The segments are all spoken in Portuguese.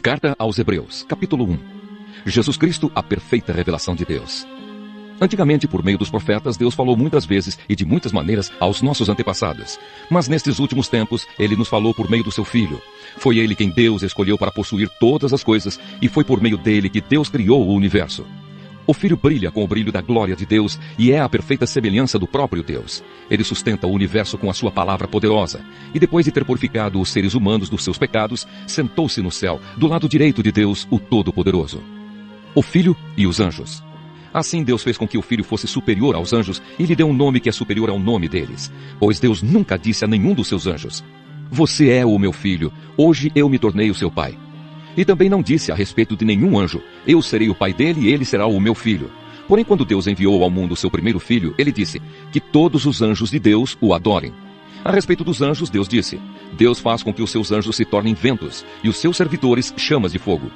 Carta aos Hebreus, capítulo 1. Jesus Cristo, a perfeita revelação de Deus. Antigamente, por meio dos profetas, Deus falou muitas vezes e de muitas maneiras aos nossos antepassados. Mas nestes últimos tempos, Ele nos falou por meio do seu Filho. Foi Ele quem Deus escolheu para possuir todas as coisas e foi por meio dele que Deus criou o universo. O Filho brilha com o brilho da glória de Deus e é a perfeita semelhança do próprio Deus. Ele sustenta o universo com a sua palavra poderosa. E depois de ter purificado os seres humanos dos seus pecados, sentou-se no céu, do lado direito de Deus, o Todo-Poderoso. O Filho e os anjos. Assim Deus fez com que o Filho fosse superior aos anjos e lhe deu um nome que é superior ao nome deles. Pois Deus nunca disse a nenhum dos seus anjos: "Você é o meu filho, hoje eu me tornei o seu pai." E também não disse a respeito de nenhum anjo: "Eu serei o pai dele e ele será o meu filho." Porém, quando Deus enviou ao mundo o seu primeiro filho, ele disse que todos os anjos de Deus o adorem. A respeito dos anjos, Deus disse: "Deus faz com que os seus anjos se tornem ventos e os seus servidores chamas de fogo."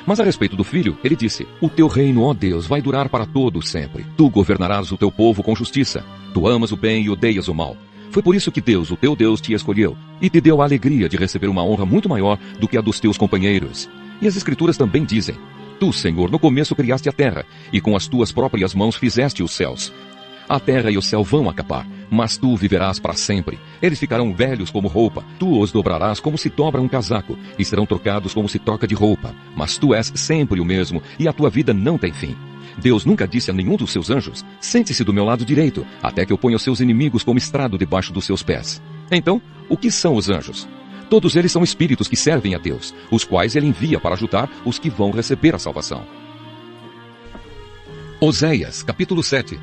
Mas a respeito do Filho, ele disse: "O teu reino, ó Deus, vai durar para todo sempre. Tu governarás o teu povo com justiça. Tu amas o bem e odeias o mal." Foi por isso que Deus, o teu Deus, te escolheu e te deu a alegria de receber uma honra muito maior do que a dos teus companheiros. E as Escrituras também dizem: "Tu, Senhor, no começo criaste a terra, e com as tuas próprias mãos fizeste os céus. A terra e o céu vão acabar, mas tu viverás para sempre. Eles ficarão velhos como roupa, tu os dobrarás como se dobra um casaco, e serão trocados como se troca de roupa. Mas tu és sempre o mesmo, e a tua vida não tem fim." Deus nunca disse a nenhum dos seus anjos: "Sente-se do meu lado direito, até que eu ponha os seus inimigos como estrado debaixo dos seus pés." Então, o que são os anjos? Todos eles são espíritos que servem a Deus, os quais ele envia para ajudar os que vão receber a salvação. Oséias, capítulo 7.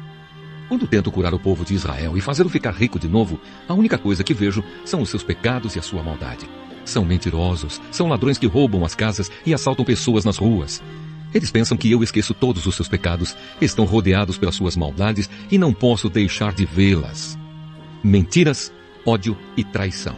Quando tento curar o povo de Israel e fazê-lo ficar rico de novo, a única coisa que vejo são os seus pecados e a sua maldade. São mentirosos, são ladrões que roubam as casas e assaltam pessoas nas ruas. Eles pensam que eu esqueço todos os seus pecados, estão rodeados pelas suas maldades e não posso deixar de vê-las. Mentiras, ódio e traição.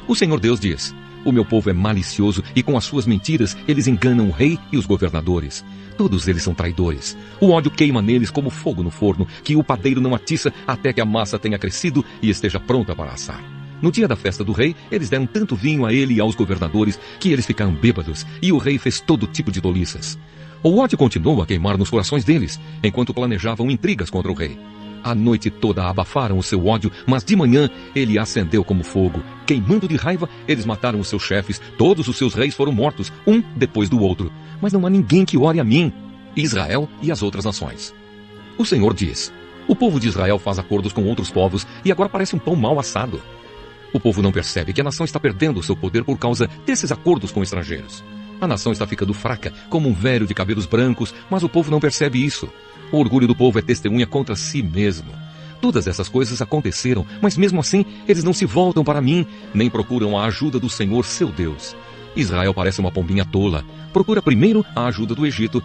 O Senhor Deus diz: "O meu povo é malicioso e com as suas mentiras eles enganam o rei e os governadores. Todos eles são traidores. O ódio queima neles como fogo no forno, que o padeiro não atiça até que a massa tenha crescido e esteja pronta para assar." No dia da festa do rei, eles deram tanto vinho a ele e aos governadores que eles ficaram bêbados, e o rei fez todo tipo de tolices. O ódio continuou a queimar nos corações deles, enquanto planejavam intrigas contra o rei. A noite toda abafaram o seu ódio, mas de manhã ele acendeu como fogo. Queimando de raiva, eles mataram os seus chefes. Todos os seus reis foram mortos, um depois do outro. Mas não há ninguém que ore a mim, Israel e as outras nações. O Senhor diz: "O povo de Israel faz acordos com outros povos e agora parece um pão mal assado." O povo não percebe que a nação está perdendo o seu poder por causa desses acordos com estrangeiros. A nação está ficando fraca, como um velho de cabelos brancos, mas o povo não percebe isso. O orgulho do povo é testemunha contra si mesmo. Todas essas coisas aconteceram, mas mesmo assim eles não se voltam para mim, nem procuram a ajuda do Senhor, seu Deus. Israel parece uma pombinha tola. Procura primeiro a ajuda do Egito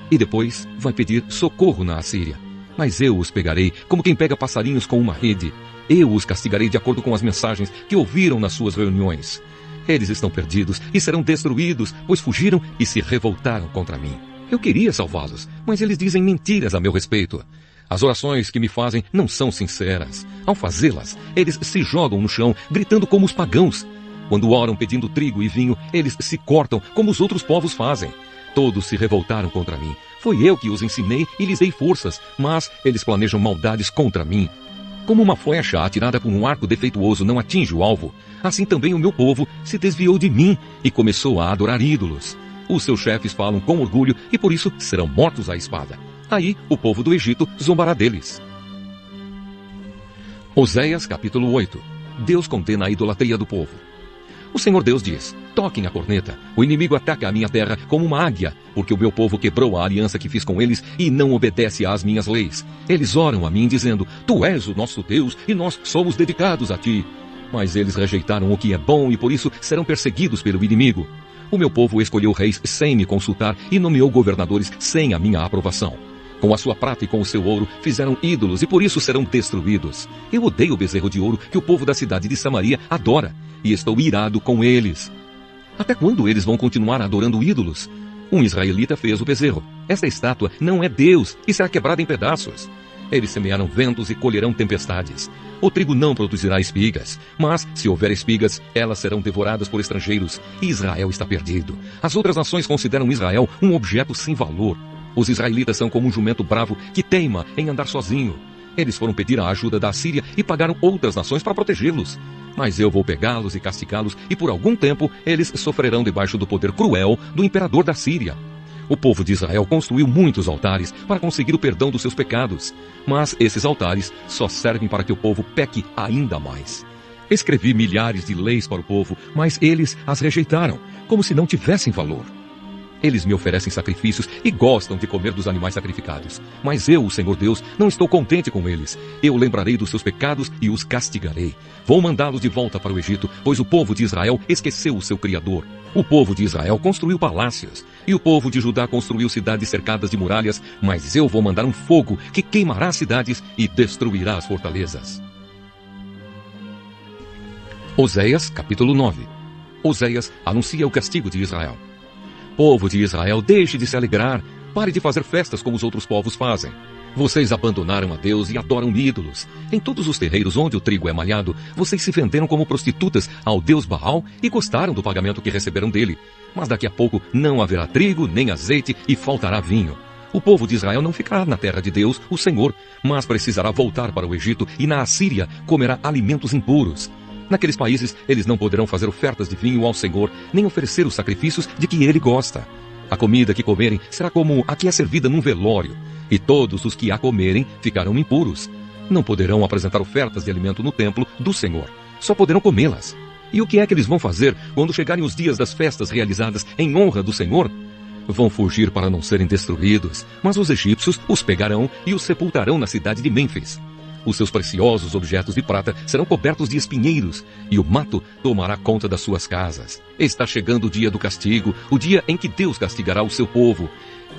e depois vai pedir socorro na Assíria. Mas eu os pegarei como quem pega passarinhos com uma rede. Eu os castigarei de acordo com as mensagens que ouviram nas suas reuniões. Eles estão perdidos e serão destruídos, pois fugiram e se revoltaram contra mim. Eu queria salvá-los, mas eles dizem mentiras a meu respeito. As orações que me fazem não são sinceras. Ao fazê-las, eles se jogam no chão, gritando como os pagãos. Quando oram pedindo trigo e vinho, eles se cortam como os outros povos fazem. Todos se revoltaram contra mim. Foi eu que os ensinei e lhes dei forças, mas eles planejam maldades contra mim. Como uma flecha atirada por um arco defeituoso não atinge o alvo, assim também o meu povo se desviou de mim e começou a adorar ídolos. Os seus chefes falam com orgulho e por isso serão mortos à espada. Aí o povo do Egito zombará deles. Oséias capítulo 8. Deus condena a idolatria do povo. O Senhor Deus diz: "Toquem a corneta, o inimigo ataca a minha terra como uma águia, porque o meu povo quebrou a aliança que fiz com eles e não obedece às minhas leis. Eles oram a mim dizendo: Tu és o nosso Deus e nós somos dedicados a ti. Mas eles rejeitaram o que é bom e por isso serão perseguidos pelo inimigo. O meu povo escolheu reis sem me consultar e nomeou governadores sem a minha aprovação. Com a sua prata e com o seu ouro fizeram ídolos e por isso serão destruídos. Eu odeio o bezerro de ouro que o povo da cidade de Samaria adora e estou irado com eles. Até quando eles vão continuar adorando ídolos? Um israelita fez o bezerro. Essa estátua não é Deus e será quebrada em pedaços. Eles semearam ventos e colherão tempestades. O trigo não produzirá espigas, mas, se houver espigas, elas serão devoradas por estrangeiros, e Israel está perdido. As outras nações consideram Israel um objeto sem valor. Os israelitas são como um jumento bravo que teima em andar sozinho. Eles foram pedir a ajuda da Assíria e pagaram outras nações para protegê-los. Mas eu vou pegá-los e castigá-los, e por algum tempo eles sofrerão debaixo do poder cruel do imperador da Síria. O povo de Israel construiu muitos altares para conseguir o perdão dos seus pecados, mas esses altares só servem para que o povo peque ainda mais. Escrevi milhares de leis para o povo, mas eles as rejeitaram, como se não tivessem valor. Eles me oferecem sacrifícios e gostam de comer dos animais sacrificados. Mas eu, o Senhor Deus, não estou contente com eles. Eu lembrarei dos seus pecados e os castigarei. Vou mandá-los de volta para o Egito, pois o povo de Israel esqueceu o seu Criador. O povo de Israel construiu palácios, e o povo de Judá construiu cidades cercadas de muralhas, mas eu vou mandar um fogo que queimará as cidades e destruirá as fortalezas. Oséias, capítulo 9. Oséias anuncia o castigo de Israel. Povo de Israel, deixe de se alegrar. Pare de fazer festas como os outros povos fazem. Vocês abandonaram a Deus e adoram ídolos. Em todos os terreiros onde o trigo é malhado, vocês se venderam como prostitutas ao Deus Baal e gostaram do pagamento que receberam dele. Mas daqui a pouco não haverá trigo, nem azeite e faltará vinho. O povo de Israel não ficará na terra de Deus, o Senhor, mas precisará voltar para o Egito e na Assíria comerá alimentos impuros. Naqueles países, eles não poderão fazer ofertas de vinho ao Senhor, nem oferecer os sacrifícios de que ele gosta. A comida que comerem será como a que é servida num velório, e todos os que a comerem ficarão impuros. Não poderão apresentar ofertas de alimento no templo do Senhor, só poderão comê-las. E o que é que eles vão fazer quando chegarem os dias das festas realizadas em honra do Senhor? Vão fugir para não serem destruídos, mas os egípcios os pegarão e os sepultarão na cidade de Mênfis. Os seus preciosos objetos de prata serão cobertos de espinheiros, e o mato tomará conta das suas casas. Está chegando o dia do castigo, o dia em que Deus castigará o seu povo,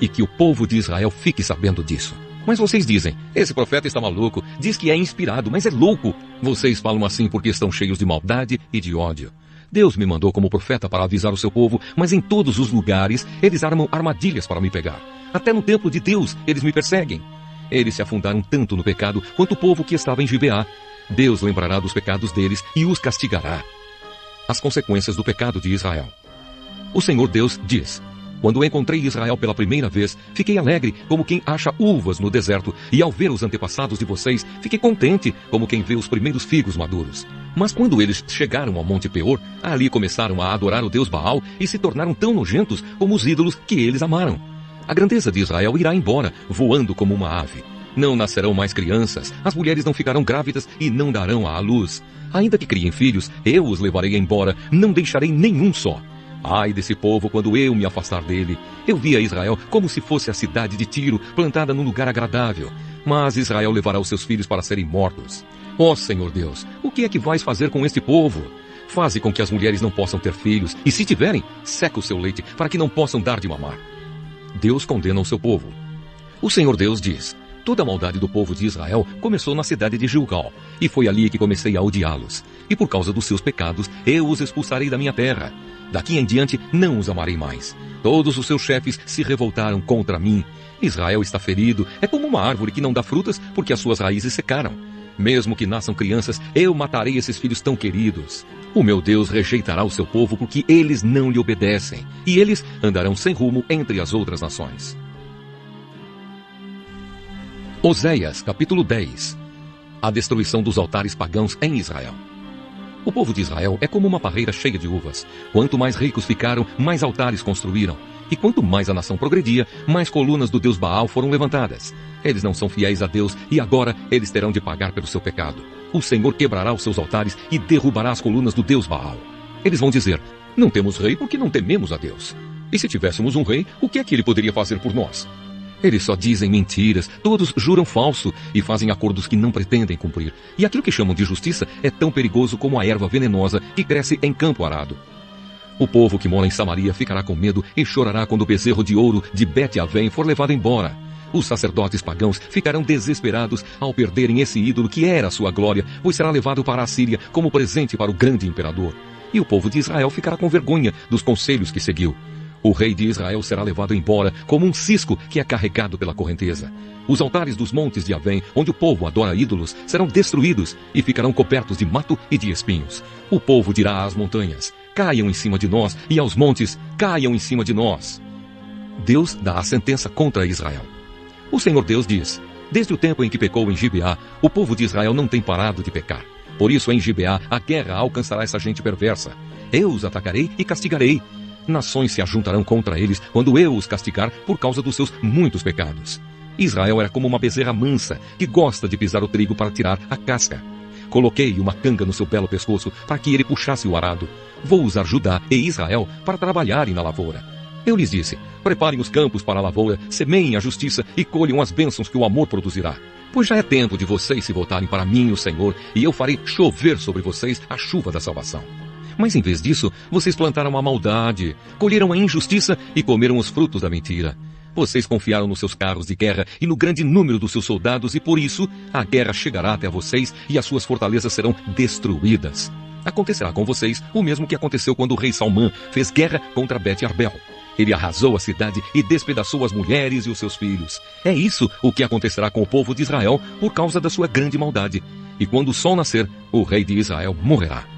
e que o povo de Israel fique sabendo disso. Mas vocês dizem, esse profeta está maluco, diz que é inspirado, mas é louco. Vocês falam assim porque estão cheios de maldade e de ódio. Deus me mandou como profeta para avisar o seu povo, mas em todos os lugares eles armam armadilhas para me pegar. Até no templo de Deus eles me perseguem. Eles se afundaram tanto no pecado quanto o povo que estava em Gibeá. Deus lembrará dos pecados deles e os castigará. As consequências do pecado de Israel. O Senhor Deus diz: quando encontrei Israel pela primeira vez, fiquei alegre como quem acha uvas no deserto, e ao ver os antepassados de vocês, fiquei contente como quem vê os primeiros figos maduros. Mas quando eles chegaram ao Monte Peor, ali começaram a adorar o Deus Baal e se tornaram tão nojentos como os ídolos que eles amaram. A grandeza de Israel irá embora, voando como uma ave. Não nascerão mais crianças, as mulheres não ficarão grávidas e não darão à luz. Ainda que criem filhos, eu os levarei embora, não deixarei nenhum só. Ai desse povo quando eu me afastar dele. Eu via Israel como se fosse a cidade de Tiro, plantada num lugar agradável. Mas Israel levará os seus filhos para serem mortos. Ó Senhor Deus, o que é que vais fazer com este povo? Faze com que as mulheres não possam ter filhos, e se tiverem, seca o seu leite, para que não possam dar de mamar. Deus condena o seu povo. O Senhor Deus diz: toda a maldade do povo de Israel começou na cidade de Gilgal, e foi ali que comecei a odiá-los. E por causa dos seus pecados, eu os expulsarei da minha terra. Daqui em diante não os amarei mais. Todos os seus chefes se revoltaram contra mim. Israel está ferido, é como uma árvore que não dá frutas porque as suas raízes secaram. Mesmo que nasçam crianças, eu matarei esses filhos tão queridos. O meu Deus rejeitará o seu povo porque eles não lhe obedecem, e eles andarão sem rumo entre as outras nações. Oséias, capítulo 10. A destruição dos altares pagãos em Israel. O povo de Israel é como uma parreira cheia de uvas. Quanto mais ricos ficaram, mais altares construíram. E quanto mais a nação progredia, mais colunas do Deus Baal foram levantadas. Eles não são fiéis a Deus e agora eles terão de pagar pelo seu pecado. O Senhor quebrará os seus altares e derrubará as colunas do Deus Baal. Eles vão dizer: não temos rei porque não tememos a Deus. E se tivéssemos um rei, o que é que ele poderia fazer por nós? Eles só dizem mentiras, todos juram falso e fazem acordos que não pretendem cumprir. E aquilo que chamam de justiça é tão perigoso como a erva venenosa que cresce em campo arado. O povo que mora em Samaria ficará com medo e chorará quando o bezerro de ouro de Bet-Avém for levado embora. Os sacerdotes pagãos ficarão desesperados ao perderem esse ídolo que era a sua glória, pois será levado para a Síria como presente para o grande imperador. E o povo de Israel ficará com vergonha dos conselhos que seguiu. O rei de Israel será levado embora como um cisco que é carregado pela correnteza. Os altares dos montes de Avém, onde o povo adora ídolos, serão destruídos e ficarão cobertos de mato e de espinhos. O povo dirá às montanhas: caiam em cima de nós, e aos montes: caiam em cima de nós. Deus dá a sentença contra Israel. O Senhor Deus diz: desde o tempo em que pecou em Gibeá, o povo de Israel não tem parado de pecar. Por isso, em Gibeá, a guerra alcançará essa gente perversa. Eu os atacarei e castigarei. Nações se ajuntarão contra eles quando eu os castigar por causa dos seus muitos pecados. Israel era como uma bezerra mansa que gosta de pisar o trigo para tirar a casca. Coloquei uma canga no seu belo pescoço para que ele puxasse o arado. Vou usar Judá e Israel para trabalharem na lavoura. Eu lhes disse: preparem os campos para a lavoura, semeiem a justiça e colham as bênçãos que o amor produzirá. Pois já é tempo de vocês se voltarem para mim, o Senhor, e eu farei chover sobre vocês a chuva da salvação. Mas em vez disso, vocês plantaram a maldade, colheram a injustiça e comeram os frutos da mentira. Vocês confiaram nos seus carros de guerra e no grande número dos seus soldados, e por isso a guerra chegará até vocês e as suas fortalezas serão destruídas. Acontecerá com vocês o mesmo que aconteceu quando o rei Salmã fez guerra contra Bet-Arbel. Ele arrasou a cidade e despedaçou as mulheres e os seus filhos. É isso o que acontecerá com o povo de Israel por causa da sua grande maldade. E quando o sol nascer, o rei de Israel morrerá.